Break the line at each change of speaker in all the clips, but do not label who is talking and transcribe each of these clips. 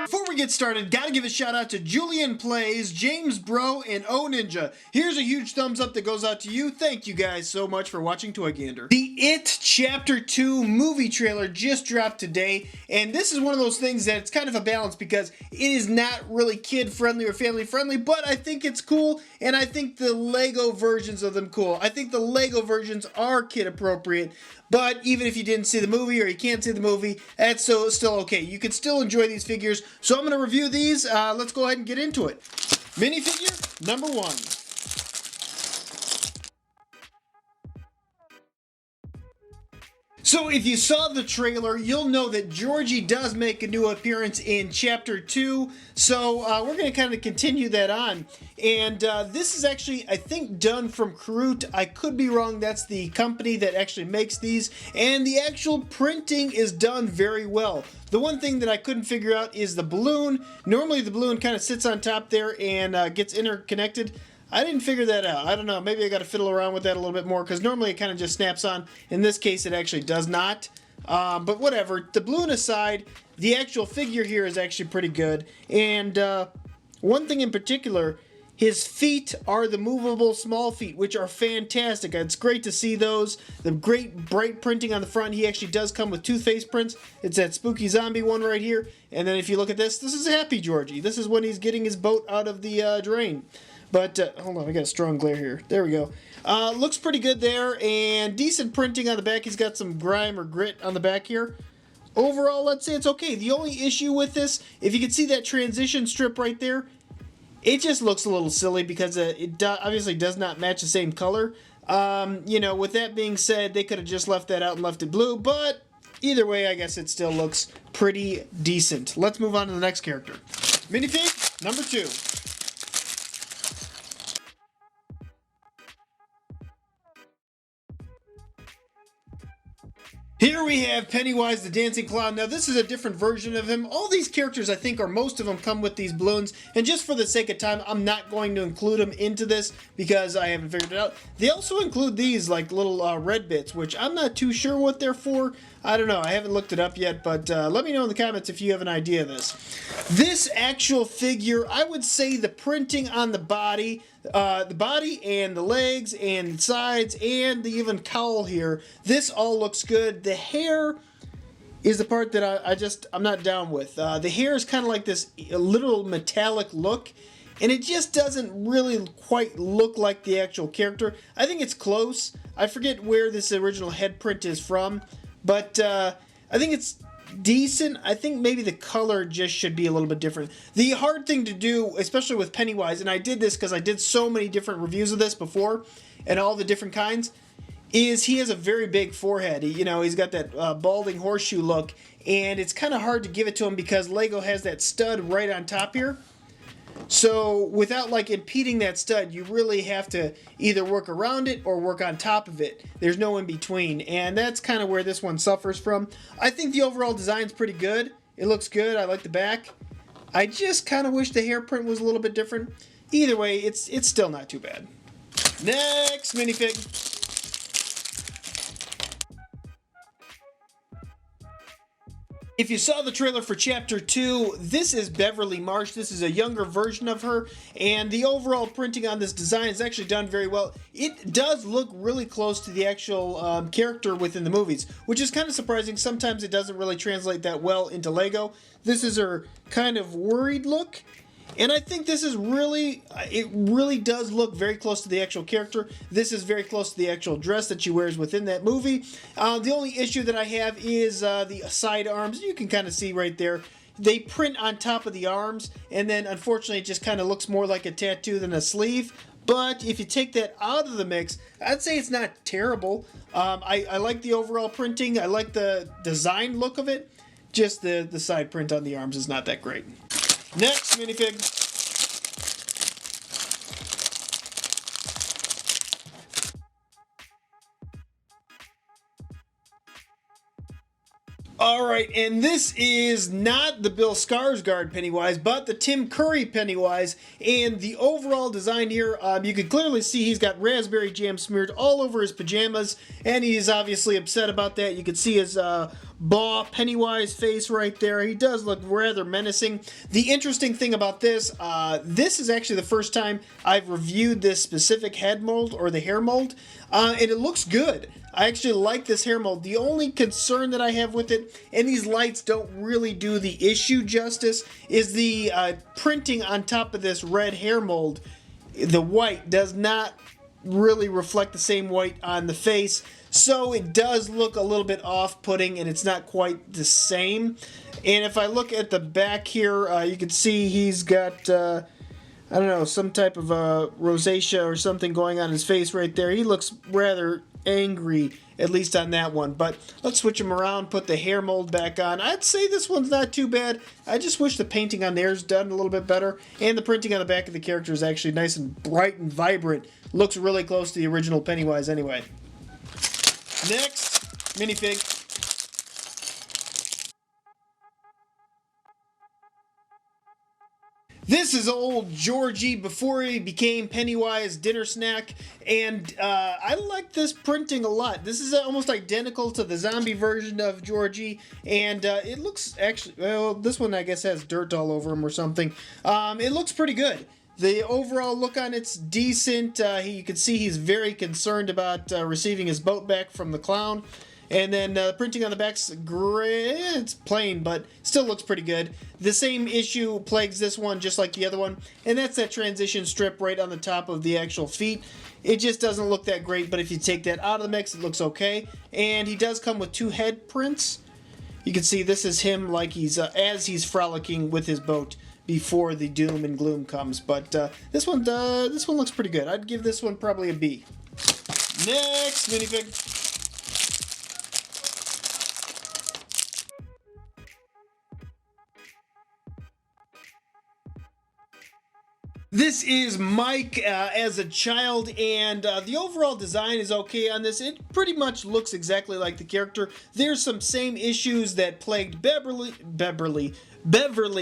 Before we get started, gotta give a shout out to Julian Plays, James Bro, and O Ninja. Here's a huge thumbs up that goes out to you. Thank you guys so much for watching Toy Gander. The It Chapter 2 movie trailer just dropped today, and this is one of those things that it's kind of a balance because it is not really kid friendly or family friendly, but I think it's cool, and I think the Lego versions of them cool. I think the Lego versions are kid appropriate, but even if you didn't see the movie or you can't see the movie, that's still okay. You can still enjoy these figures. So I'm going to review these. Let's go ahead and get into it. Minifigure number 1. So if you saw the trailer, you'll know that Georgie does make a new appearance in Chapter 2. So we're going to kind of continue that on. And this is actually, I think, done from Karut. I could be wrong. That's the company that actually makes these. And the actual printing is done very well. The one thing that I couldn't figure out is the balloon. Normally the balloon kind of sits on top there and gets interconnected. I didn't figure that out. I don't know. Maybe I got to fiddle around with that a little bit more because normally it kind of just snaps on. In this case, it actually does not. But whatever. The balloon aside, the actual figure here is actually pretty good. And one thing in particular, his feet are the movable small feet, which are fantastic. It's great to see those. The great bright printing on the front. He actually does come with 2 face prints. It's that spooky zombie one right here. And then if you look at this is Happy Georgie. This is when he's getting his boat out of the drain. But, hold on, I got a strong glare here. There we go. Looks pretty good there, and decent printing on the back. He's got some grime or grit on the back here. Overall, let's say it's okay. The only issue with this, if you can see that transition strip right there, it just looks a little silly because it obviously does not match the same color. You know, with that being said, they could have just left that out and left it blue, but either way, I guess it still looks pretty decent. Let's move on to the next character. Minifig number 2. Here we have Pennywise the Dancing Clown. Now this is a different version of him. All these characters, I think, or most of them come with these balloons. And just for the sake of time, I'm not going to include them into this because I haven't figured it out. They also include these like little red bits, which I'm not too sure what they're for. I don't know. I haven't looked it up yet, but let me know in the comments if you have an idea of this. This actual figure, I would say the printing on the body and the legs and the sides and the even cowl here, this all looks good. The hair is the part that I'm not down with. The hair is kind of like this literal metallic look, and it just doesn't really quite look like the actual character. I think it's close. I forget where this original head print is from, but I think it's decent. I think maybe the color just should be a little bit different. The hard thing to do, especially with Pennywise, and I did this because I did so many different reviews of this before, and all the different kinds, is he has a very big forehead. You know, he's got that balding horseshoe look, and it's kind of hard to give it to him because Lego has that stud right on top here. So without like impeding that stud, you really have to either work around it or work on top of it. There's no in between, and that's kind of where this one suffers from. I think the overall design's pretty good. It looks good. I like the back. I just kind of wish the hair print was a little bit different. Either way, it's still not too bad. Next minifig. If you saw the trailer for Chapter 2, this is Beverly Marsh. This is a younger version of her, and the overall printing on this design is actually done very well. It does look really close to the actual character within the movies, which is kind of surprising. Sometimes it doesn't really translate that well into Lego. This is her kind of worried look. And I think this is it really does look very close to the actual character. This is very close to the actual dress that she wears within that movie. The only issue that I have is the side arms. You can kind of see right there. They print on top of the arms, and then unfortunately it just kind of looks more like a tattoo than a sleeve. But if you take that out of the mix, I'd say it's not terrible. I like the overall printing. I like the design look of it. Just the side print on the arms is not that great. Next minifig. Alright, and this is not the Bill Skarsgard Pennywise, but the Tim Curry Pennywise, and the overall design here, you can clearly see he's got raspberry jam smeared all over his pajamas, and he's obviously upset about that. You can see his Pennywise face right there. He does look rather menacing. The interesting thing about this, this is actually the first time I've reviewed this specific head mold, or the hair mold, and it looks good. I actually like this hair mold. The only concern that I have with it, and these lights don't really do the issue justice, is the printing on top of this red hair mold. The white does not really reflect the same white on the face, so it does look a little bit off-putting, and it's not quite the same. And if I look at the back here, you can see he's got, I don't know, some type of rosacea or something going on his face right there. He looks rather angry, at least on that one. But let's switch him around, put the hair mold back on. I'd say this one's not too bad. I just wish the painting on there is done a little bit better, and the printing on the back of the character is actually nice and bright and vibrant. Looks really close to the original Pennywise anyway. Next minifig. This is old Georgie before he became Pennywise dinner snack, and I like this printing a lot. This is almost identical to the zombie version of Georgie, and it looks actually, well, this one I guess has dirt all over him or something. It looks pretty good. The overall look on it's decent. You can see he's very concerned about receiving his boat back from the clown. And then printing on the back's gray. It's plain, but still looks pretty good. The same issue plagues this one, just like the other one, and that's that transition strip right on the top of the actual feet. It just doesn't look that great, but if you take that out of the mix, it looks okay. And he does come with two head prints. You can see this is him like he's as he's frolicking with his boat before the doom and gloom comes. But this one looks pretty good. I'd give this one probably a B. Next minifig. This is Mike as a child, and the overall design is okay on this. It pretty much looks exactly like the character. There's some same issues that plagued Beverly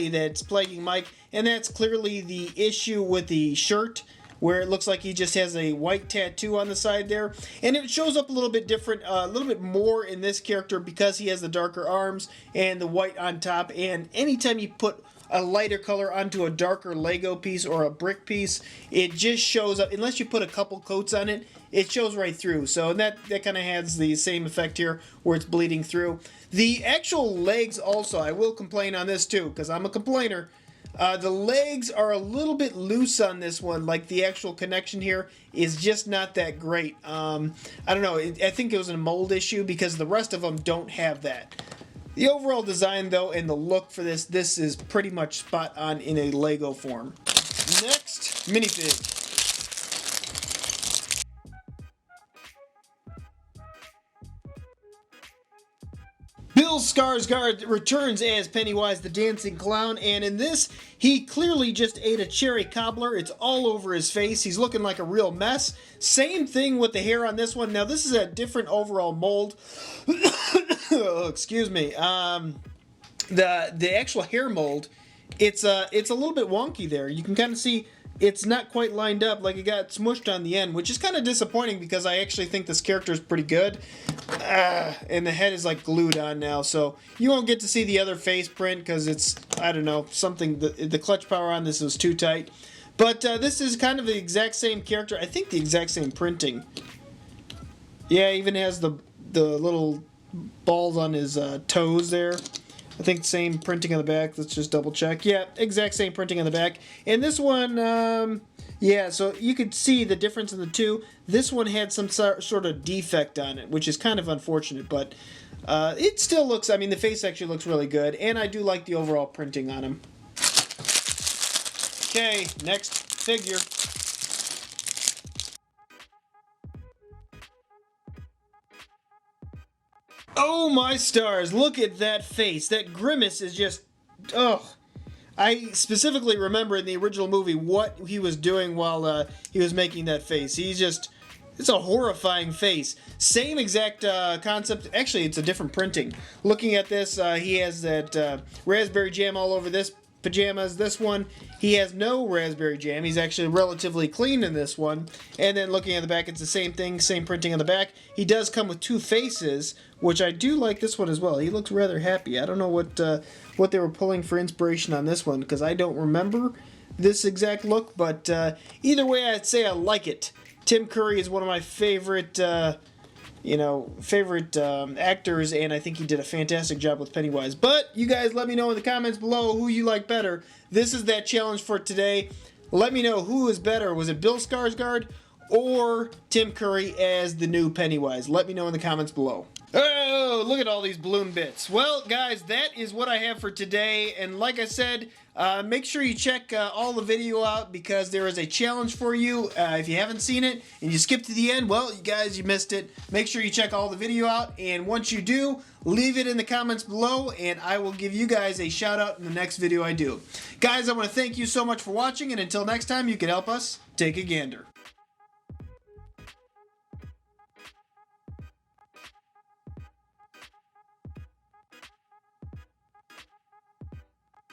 that's plaguing Mike, and that's clearly the issue with the shirt, where it looks like he just has a white tattoo on the side there. And it shows up a little bit different, a little bit more in this character because he has the darker arms and the white on top. And anytime you put a lighter color onto a darker Lego piece or a brick piece, it just shows up. Unless you put a couple coats on it, it shows right through. So that kind of has the same effect here where it's bleeding through. The actual legs also, I will complain on this too because I'm a complainer. The legs are a little bit loose on this one, like the actual connection here is just not that great. I don't know, I think it was a mold issue because the rest of them don't have that. The overall design though and the look for this is pretty much spot on in a Lego form. Next, minifig. Bill Skarsgard returns as Pennywise the Dancing Clown, and in this, he clearly just ate a cherry cobbler. It's all over his face. He's looking like a real mess. Same thing with the hair on this one. Now, this is a different overall mold. Oh, excuse me. The actual hair mold, it's a little bit wonky there. You can kind of see it's not quite lined up, like it got smushed on the end, which is kind of disappointing because I actually think this character is pretty good. And the head is like glued on now, so you won't get to see the other face print because it's, I don't know, something, the clutch power on this was too tight. But this is kind of the exact same character. I think the exact same printing. Yeah, even has the little balls on his toes there. I think same printing on the back. Let's just double check. Yeah, exact same printing on the back. And this one, yeah, so you could see the difference in the two. This one had some sort of defect on it, which is kind of unfortunate, but it still looks, I mean, the face actually looks really good, and I do like the overall printing on him. Okay, next figure. Oh my stars, look at that face. That grimace is just, ugh. I specifically remember in the original movie what he was doing while he was making that face. He's just, It's a horrifying face. Same exact concept. Actually, it's a different printing. Looking at this, he has that raspberry jam all over this pajamas. This one, he has no raspberry jam. He's actually relatively clean in this one. And then looking at the back, it's the same thing, same printing on the back. He does come with two faces, which I do like this one as well. He looks rather happy. I don't know what they were pulling for inspiration on this one, because I don't remember this exact look, but either way, I'd say I like it. Tim Curry is one of my favorite, actors, and I think he did a fantastic job with Pennywise. But you guys let me know in the comments below who you like better. This is that challenge for today. Let me know who is better. Was it Bill Skarsgard or Tim Curry as the new Pennywise? Let me know in the comments below. Oh, look at all these balloon bits. Well, guys, that is what I have for today. And like I said, make sure you check all the video out, because there is a challenge for you. If you haven't seen it and you skip to the end, well, you guys, you missed it. Make sure you check all the video out. And once you do, leave it in the comments below, and I will give you guys a shout out in the next video I do. Guys, I want to thank you so much for watching, and until next time, you can help us take a gander.